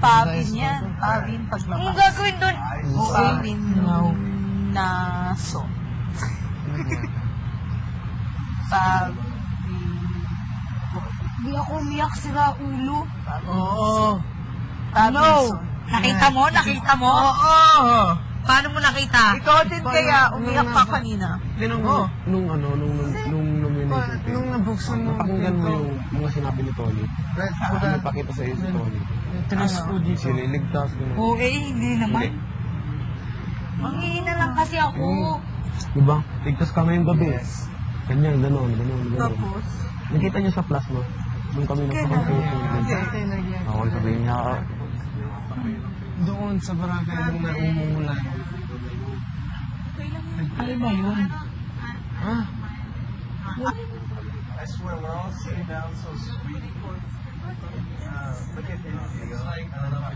Pavin yan. Pavin paglabas. Anong gagawin doon? Pavin naso. Pavin. Hindi ako umiyak, sira ulo. Oo. No! Nakita mo? Nakita mo? Oo. Paano mo nakita? Ikaw din kaya umiyak ka kanina. Nung nabuksan mo, napakinggan mo yung mga sinabi ni Tony. Nagpakita sa iyo si Tony. Sililigtas. Oo, hindi naman. Manghihina lang kasi ako. Diba? Ligtas ka ngayong gabi. Ganyan, gano'n. Tapos? Nakita niyo sa plasma? Doon kami nagpapagpapagpapag. Ako sabihin niya, doon sa barangay nung naumumulan. Ano ba yun? Ha? I swear we're all sitting down so sweet. Look at him. It's like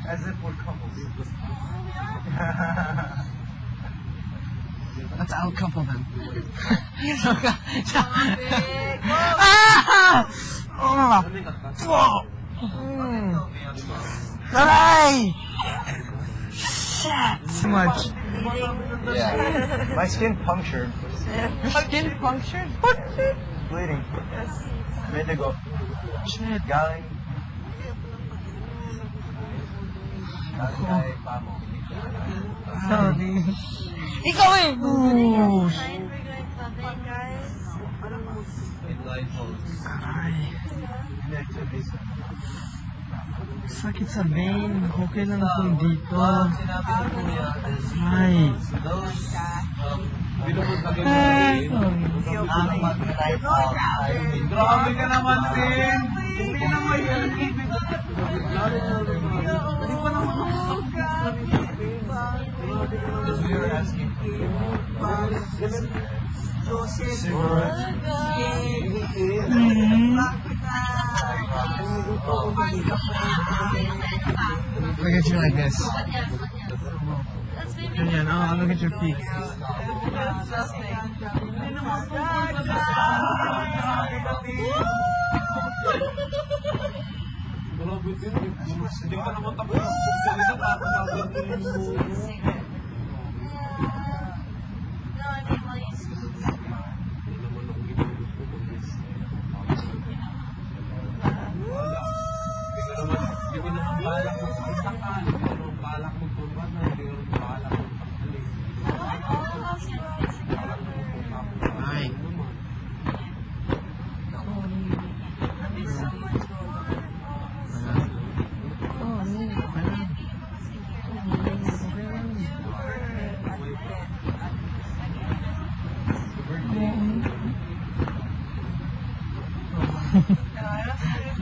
as if we're couples. Let's out-couple them. Aray! Too much. Yeah. My skin punctured. Skin punctured? Bleeding. Indigo. Shit. Galing. Galing pamo. Sorry. Ikaw eh! Ooh. Sakit sa vein. Okay lang ito dito. Ay. Grabe ka naman, Sin! Hindi naman yan. Because we were asking Look at you like this. Ganyan. Oh, look at your feet. Hindi pa naman tapos ang pagsalita tapos Ay.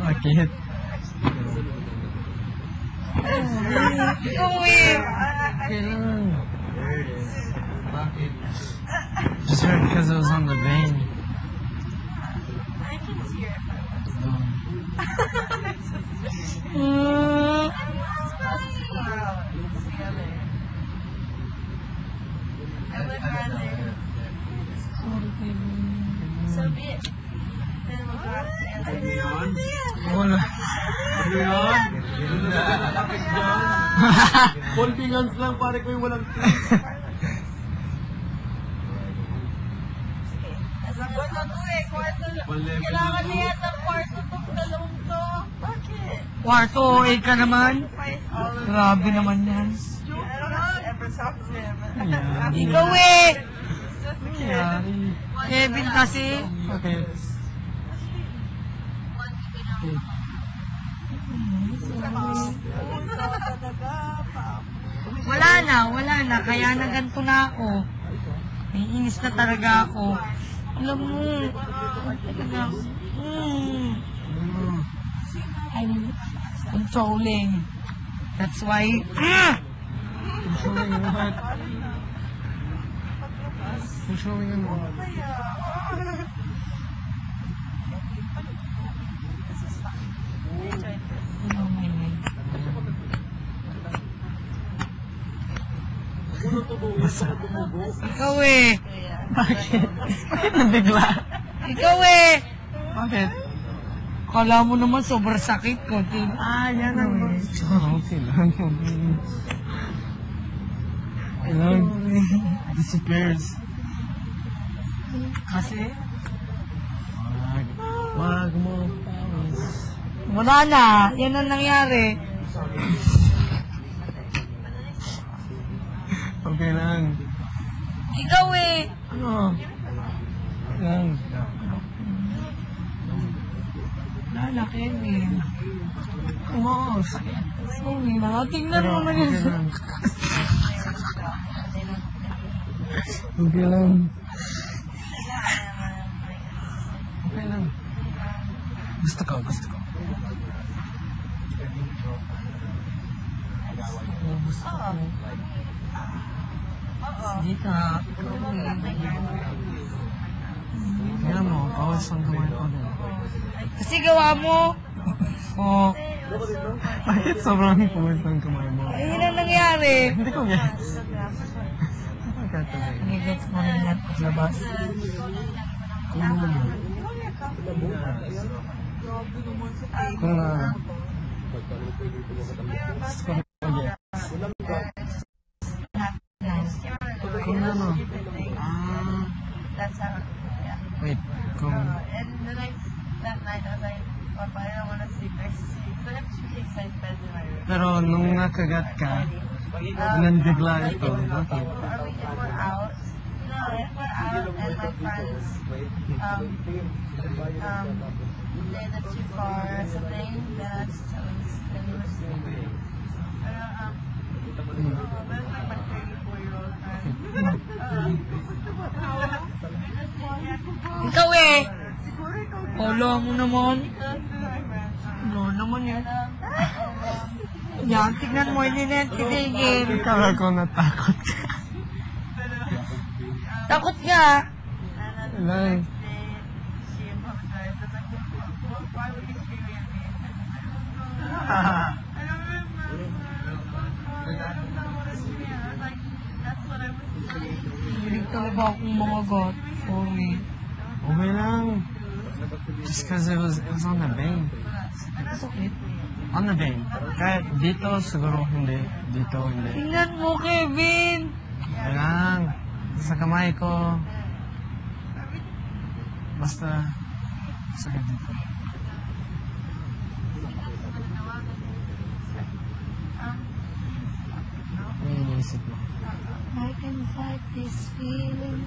Bakit? Ikaw eh! Kailan? Just hurt because it was on the vein. Wala. Ano yun? Nakapit dyan. Confidence lang pare ko yung walang Kailangan niya ng kwarto itong dalawang to. Bakit? Kwarto, ka naman. Grabe naman yan. Ikaw eh! Kevin kasi. Okay. Wala na. Kaya na ganito na ako. Naiinis na talaga ako. Alam mo, talaga, I'm controlling. That's why, Controlling what? Controlling on what? oh my God. Ikaw eh. Bakit? Bakit nabigla? Ikaw eh. Bakit? Kala mo naman sobrang sakit ko. Ah, yan ang... Oh, okay lang. Alam, disappears. Kasi, Wag mo pawis. wala na. Yan ang nangyari. Okay lang. Ikaw eh. Ano? Lang. Wala, Kevin. Mo, sakit. Sorry na. Tingnan mo na Okay yun. lang. Okay lang. Okay lang. Gusto ko. Gusto ko. Sige ka. Kaya mo, pawis ang kamay ko din. Kasi gawa mo. Oh. Bakit sobrang pawis ang kamay mo? Ay, yun ang nangyari. Hindi ko gets. Pagkatuloy. Nag-gets mo rin yan paglabas. Kung na... Gusto ko mag-gets. Kung ano... That's how, yeah. Wait, kung... And the next, that night, I was like, Papa, I don't want to sleep next to you. But I'm really excited in my room. Pero nung nakagat ka, nandigla ito. Bakit? Or we were out. No, if we're out and my friends, they live too far or something, then I just tell them to we're sleeping. But it's like my 34-year-old friend. Ikaw eh. Wala mo naman. Wala naman yan. Yan, tignan mo, hindi Kala ko natakot ka. Takot nga. Lang. She apologized. I was like, why would you scream at me? That's what I was saying. Hilig talaga akong mga got. Sorry. Okay lang. Just cause it was on the vein. Sakit. On the vein. Kahit dito, siguro hindi. Dito, hindi. Tingnan mo, Kevin. Okay lang. Sa kamay ko. Basta, sakit dito. Ano yung iniisip mo? I can fight this feeling.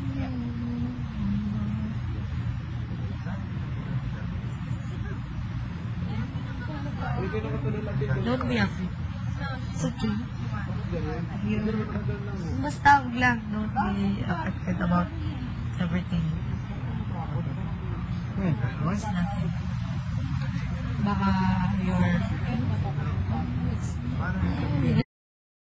Don't be afraid. It's okay. Basta huwag lang. Don't be affected about everything. What? It's nothing. Baka you're